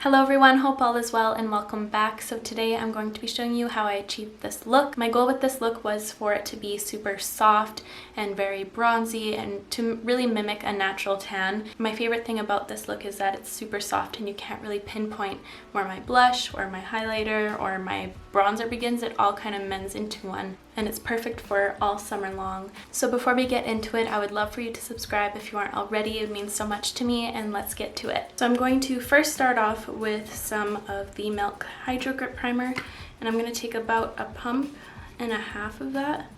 Hello everyone, hope all is well and welcome back. So today I'm going to be showing you how I achieved this look. My goal with this look was for it to be super soft and very bronzy and to really mimic a natural tan. My favorite thing about this look is that it's super soft and you can't really pinpoint where my blush or my highlighter or my bronzer begins. It all kind of mends into one and it's perfect for all summer long. So before we get into it, I would love for you to subscribe if you aren't already. It means so much to me, and let's get to it. So I'm going to first start off with some of the Milk Hydro Grip Primer, and I'm going to take about a pump and a half of that,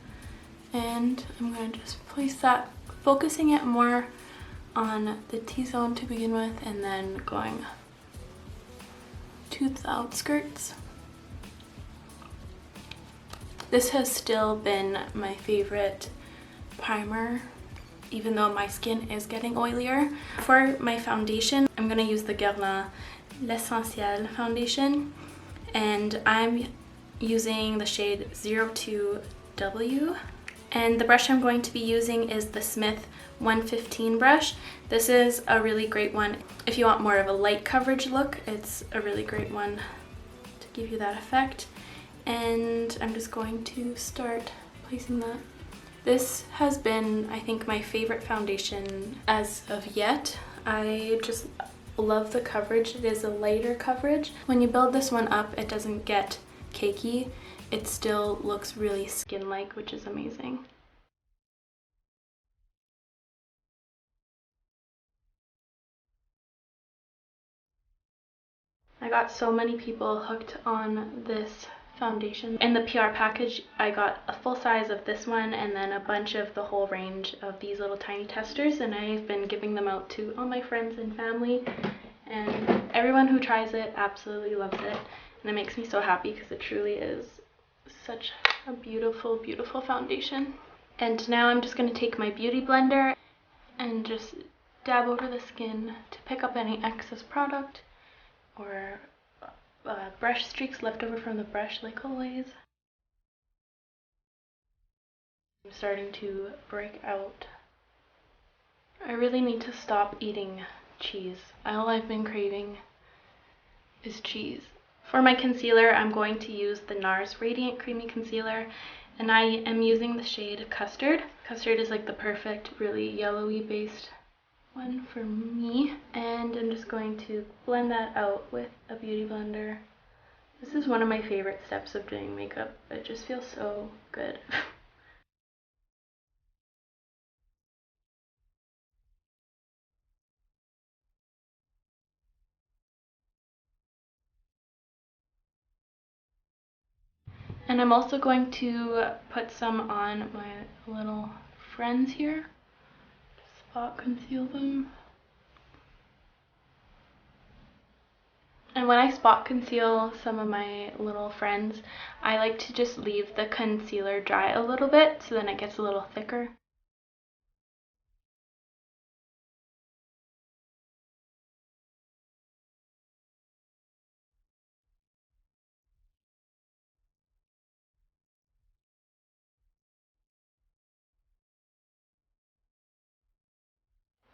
and I'm going to just place that, focusing it more on the T-zone to begin with, and then going to the outskirts. This has still been my favorite primer, even though my skin is getting oilier. For my foundation, I'm going to use the Guerlain L'Essentiel foundation, and I'm using the shade 02W. And the brush I'm going to be using is the Smith 115 brush. This is a really great one. If you want more of a light coverage look, it's a really great one to give you that effect. And I'm just going to start placing that. This has been, I think, my favorite foundation as of yet. I just love the coverage. It is a lighter coverage. When you build this one up, it doesn't get cakey. It still looks really skin-like, which is amazing. I got so many people hooked on this foundation. In the PR package, I got a full size of this one and then a bunch of the whole range of these little tiny testers, and I've been giving them out to all my friends and family, and everyone who tries it absolutely loves it, and it makes me so happy because it truly is such a beautiful, beautiful foundation. And now I'm just going to take my beauty blender and just dab over the skin to pick up any excess product or brush streaks left over from the brush, like always. I'm starting to break out. I really need to stop eating cheese. All I've been craving is cheese. For my concealer, I'm going to use the NARS Radiant Creamy Concealer, and I am using the shade Custard. Custard is like the perfect, really yellowy based one for me, and I'm just going to blend that out with a beauty blender. This is one of my favorite steps of doing makeup. It just feels so good. And I'm also going to put some on my little friends here. Spot conceal them. And when I spot conceal some of my little friends, I like to just leave the concealer dry a little bit so then it gets a little thicker.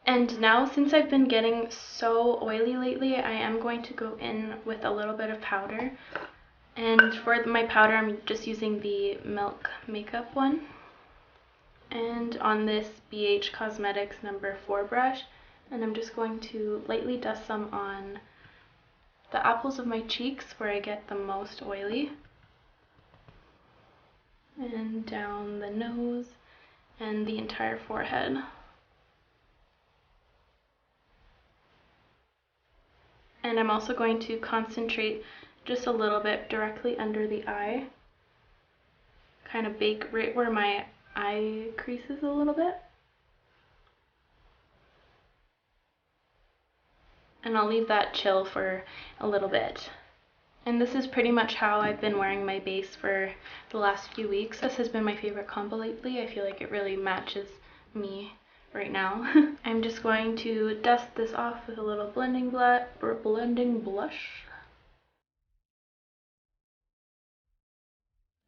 And now, since I've been getting so oily lately, I am going to go in with a little bit of powder. And for my powder, I'm just using the Milk Makeup one. And on this BH Cosmetics number 4 brush, and I'm just going to lightly dust some on the apples of my cheeks where I get the most oily, and down the nose and the entire forehead. And I'm also going to concentrate just a little bit directly under the eye, kind of bake right where my eye creases a little bit. And I'll leave that chill for a little bit. And this is pretty much how I've been wearing my base for the last few weeks. This has been my favorite combo lately. I feel like it really matches me right now. I'm just going to dust this off with a little blending blush.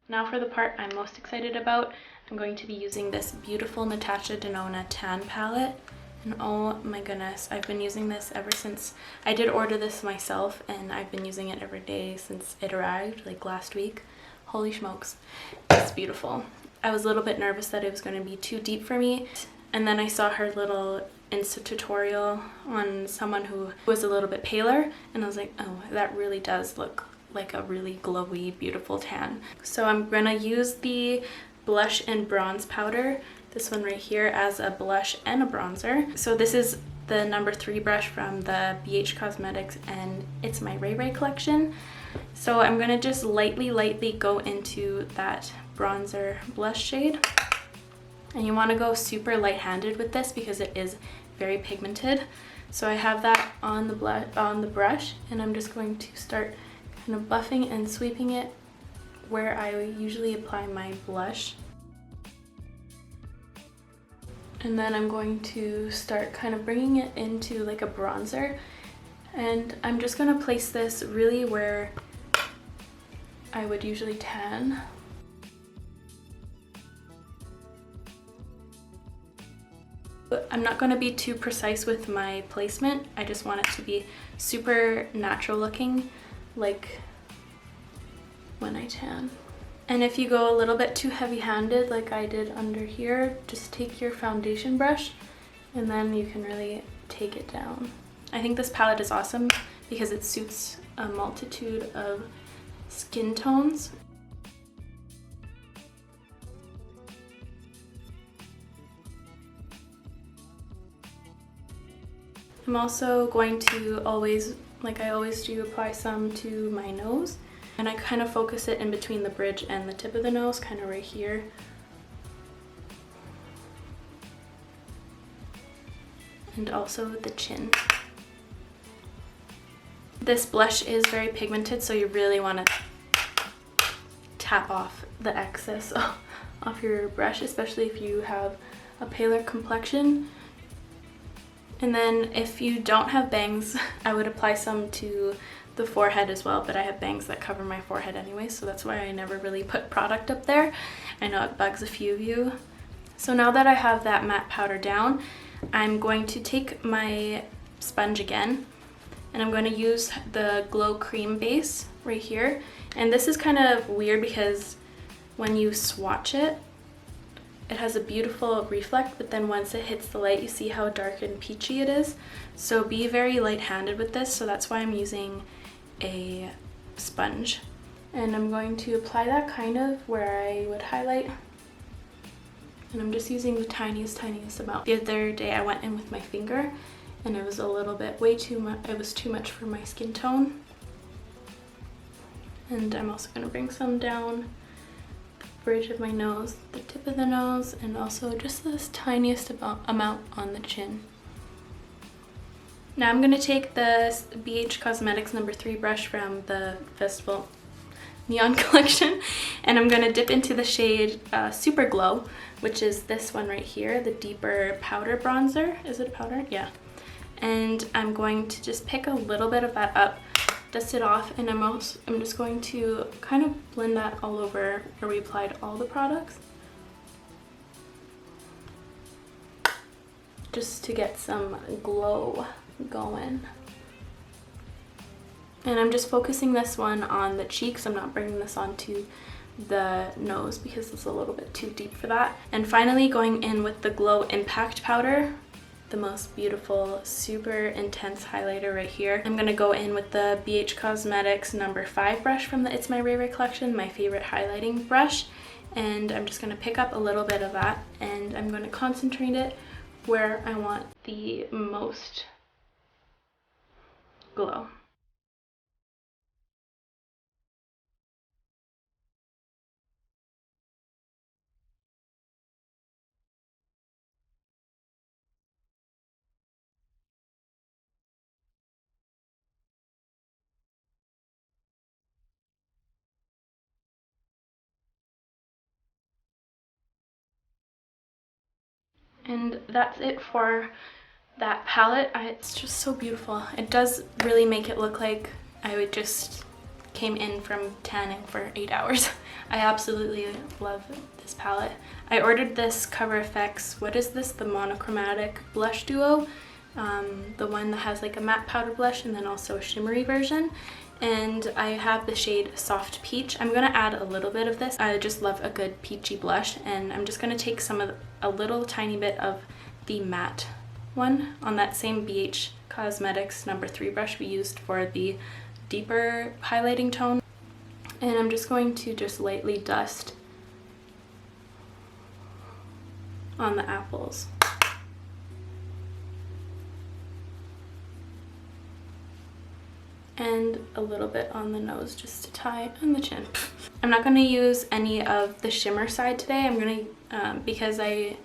Now for the part I'm most excited about, I'm going to be using this beautiful Natasha Denona tan palette, And oh my goodness, I've been using this ever since I did order this myself, and I've been using it every day since it arrived, like last week. Holy smokes, it's beautiful. I was a little bit nervous that it was going to be too deep for me, and then I saw her little Insta tutorial on someone who was a little bit paler, and I was like, oh, that really does look like a really glowy, beautiful tan. So I'm gonna use the blush and bronze powder, this one right here, as a blush and a bronzer. So this is the number 3 brush from the BH Cosmetics and It's My Ray Ray collection. So I'm gonna just lightly go into that bronzer blush shade. And you wanna go super light-handed with this because it is very pigmented. So I have that on the brush, and I'm just going to start kind of buffing and sweeping it where I usually apply my blush. And then I'm going to start kind of bringing it into like a bronzer, and I'm just going to place this really where I would usually tan. But I'm not going to be too precise with my placement. I just want it to be super natural looking, like when I tan. And if you go a little bit too heavy-handed like I did under here, just take your foundation brush and then you can really take it down. I think this palette is awesome because it suits a multitude of skin tones. I'm also going to always, like I always do, apply some to my nose. And I kind of focus it in between the bridge and the tip of the nose, kind of right here. And also the chin. This blush is very pigmented, so you really want to tap off the excess off your brush, especially if you have a paler complexion. And then if you don't have bangs, I would apply some to the forehead as well, but I have bangs that cover my forehead anyway, so that's why I never really put product up there. I know it bugs a few of you. So now that I have that matte powder down, I'm going to take my sponge again, and I'm going to use the Glow Cream base right here. And this is kind of weird because when you swatch it, it has a beautiful reflect, but then once it hits the light, you see how dark and peachy it is. So be very light-handed with this, so that's why I'm using a sponge. And I'm going to apply that kind of where I would highlight. And I'm just using the tiniest amount. The other day I went in with my finger and it was a little bit way too much. It was too much for my skin tone. And I'm also going to bring some down the bridge of my nose, the tip of the nose, and also just this tiniest amount on the chin. Now I'm going to take the BH Cosmetics number 3 brush from the Festival Neon collection, and I'm going to dip into the shade Super Glow, which is this one right here, the deeper powder bronzer. Is it a powder? Yeah. And I'm going to just pick a little bit of that up, dust it off, and I'm just going to kind of blend that all over where we applied all the products, just to get some glow going. And I'm just focusing this one on the cheeks. I'm not bringing this onto the nose because it's a little bit too deep for that. And finally going in with the Glow Impact powder, the most beautiful, super intense highlighter right here. I'm gonna go in with the BH Cosmetics number 5 brush from the It's My Ray Ray collection, my favorite highlighting brush. And I'm just gonna pick up a little bit of that, and I'm gonna concentrate it where I want the most glow. And that's it for that palette. It's just so beautiful. It does really make it look like I would just came in from tanning for 8 hours. I absolutely love this palette. I ordered this Cover FX, what is this? The monochromatic blush duo. The one that has like a matte powder blush and then also a shimmery version. And I have the shade Soft Peach. I'm gonna add a little bit of this. I just love a good peachy blush, and I'm just gonna take a little tiny bit of the matte one on that same BH Cosmetics number 3 brush we used for the deeper highlighting tone. And I'm just going to just lightly dust on the apples. And a little bit on the nose just to tie on the chin. I'm not going to use any of the shimmer side today. I'm going to, because I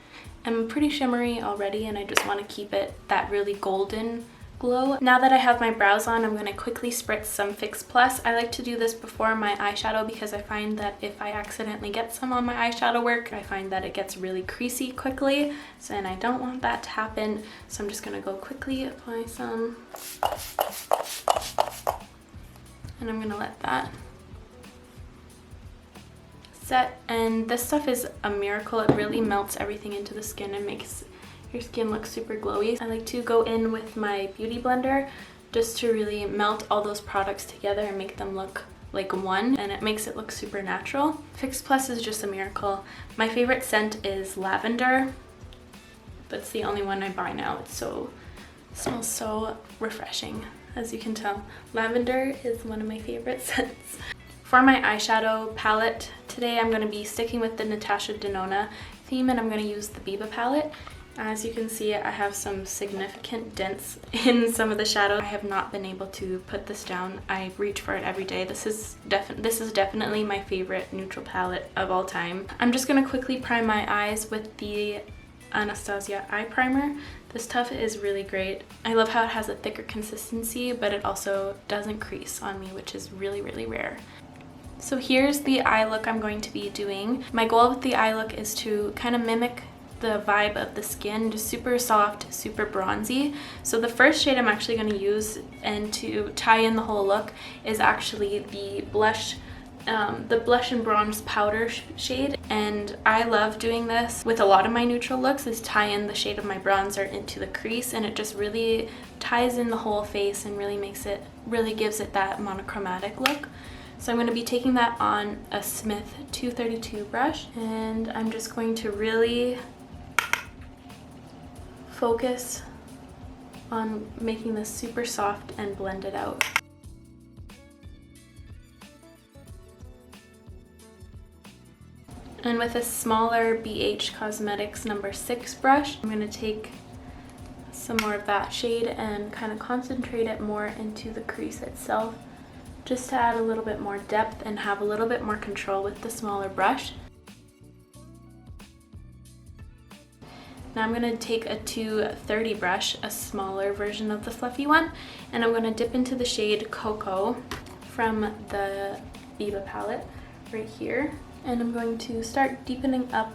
am pretty shimmery already and I just want to keep it that really golden glow. Now that I have my brows on, I'm going to quickly spritz some Fix Plus. I like to do this before my eyeshadow because I find that if I accidentally get some on my eyeshadow work, I find that it gets really creasy quickly, and I don't want that to happen. So I'm just going to go quickly apply some, and I'm going to let that set. And this stuff is a miracle. It really melts everything into the skin and makes your skin looks super glowy. I like to go in with my beauty blender just to really melt all those products together and make them look like one, and it makes it look super natural. Fix Plus is just a miracle. My favorite scent is lavender. That's the only one I buy now. It smells so refreshing, as you can tell. Lavender is one of my favorite scents. For my eyeshadow palette today, I'm going to be sticking with the Natasha Denona theme, and I'm going to use the Biba palette. As you can see, I have some significant dents in some of the shadow. I have not been able to put this down. I reach for it every day. This is definitely my favorite neutral palette of all time. I'm just going to quickly prime my eyes with the Anastasia eye primer. This stuff is really great. I love how it has a thicker consistency, but it also doesn't crease on me, which is really, really rare. So here's the eye look I'm going to be doing. My goal with the eye look is to kind of mimic the vibe of the skin, just super soft, super bronzy. So the first shade I'm actually going to use and to tie in the whole look is actually the blush and bronze powder shade. And I love doing this with a lot of my neutral looks, is tie in the shade of my bronzer into the crease, and it just really ties in the whole face and really gives it that monochromatic look. So I'm going to be taking that on a Smith 232 brush, and I'm just going to really focus on making this super soft and blend it out. And with a smaller BH Cosmetics number 6 brush, I'm going to take some more of that shade and kind of concentrate it more into the crease itself, just to add a little bit more depth and have a little bit more control with the smaller brush. Now I'm going to take a 230 brush, a smaller version of the fluffy one, and I'm going to dip into the shade Cocoa from the Biba palette right here. And I'm going to start deepening up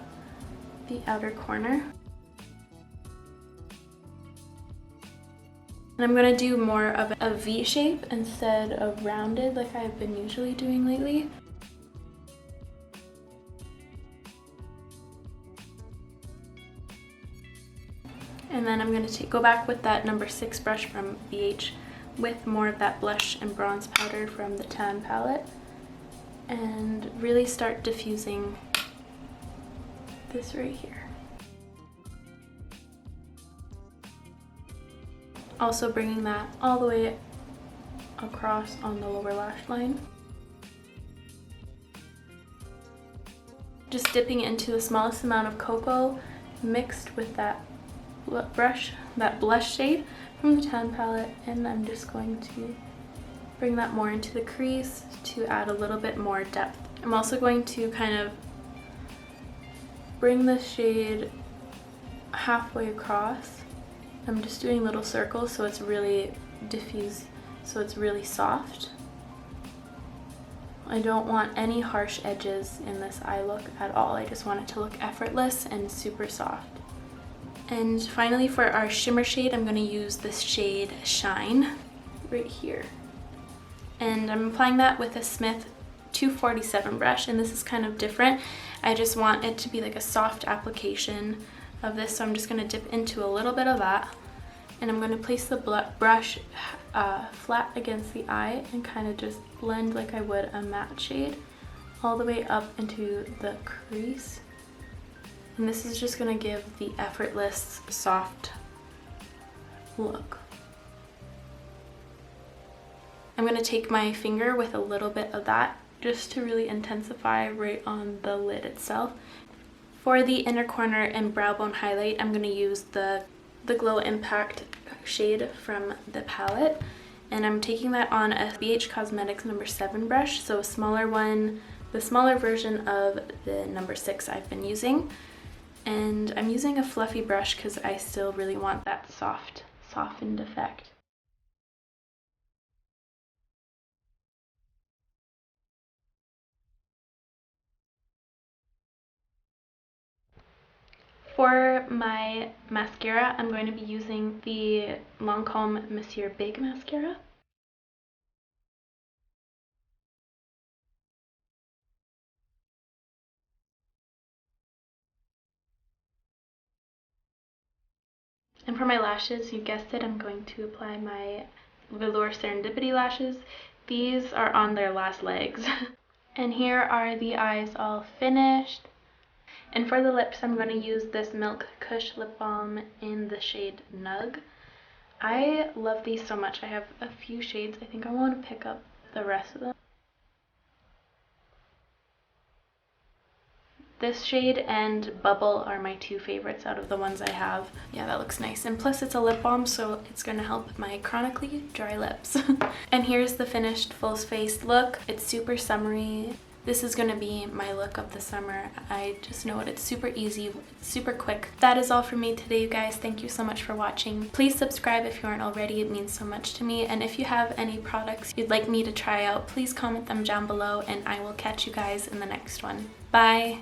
the outer corner. And I'm going to do more of a V shape instead of rounded like I've been usually doing lately. And then I'm going to go back with that number 6 brush from BH with more of that blush and bronze powder from the Tan palette, and really start diffusing this right here. Also bringing that all the way across on the lower lash line. Just dipping into the smallest amount of cocoa mixed with that blush shade from the Tan palette, and I'm just going to bring that more into the crease to add a little bit more depth. I'm also going to kind of bring the shade halfway across. I'm just doing little circles so it's really diffused, so it's really soft. I don't want any harsh edges in this eye look at all. I just want it to look effortless and super soft. And finally, for our shimmer shade, I'm going to use this shade Shine right here. And I'm applying that with a Smith 247 brush, and this is kind of different. I just want it to be like a soft application of this, so I'm just going to dip into a little bit of that, and I'm going to place the brush flat against the eye and kind of just blend like I would a matte shade all the way up into the crease. And this is just going to give the effortless, soft look. I'm going to take my finger with a little bit of that just to really intensify right on the lid itself. For the inner corner and brow bone highlight, I'm going to use the Glow Impact shade from the palette. And I'm taking that on a BH Cosmetics number 7 brush, so a smaller one, the smaller version of the number 6 I've been using. And I'm using a fluffy brush because I still really want that softened effect. For my mascara, I'm going to be using the Lancome Monsieur Big Mascara. And for my lashes, you guessed it, I'm going to apply my Velour Serendipity lashes. These are on their last legs. And here are the eyes all finished. And for the lips, I'm going to use this Milk Kush lip balm in the shade Nug. I love these so much. I have a few shades. I think I want to pick up the rest of them. This shade and Bubble are my two favorites out of the ones I have. Yeah, that looks nice. And plus it's a lip balm, so it's going to help my chronically dry lips. And here's the finished full face look. It's super summery. This is going to be my look of the summer. I just know it. It's super easy, it's super quick. That is all for me today, you guys. Thank you so much for watching. Please subscribe if you aren't already. It means so much to me. And if you have any products you'd like me to try out, please comment them down below, and I will catch you guys in the next one. Bye!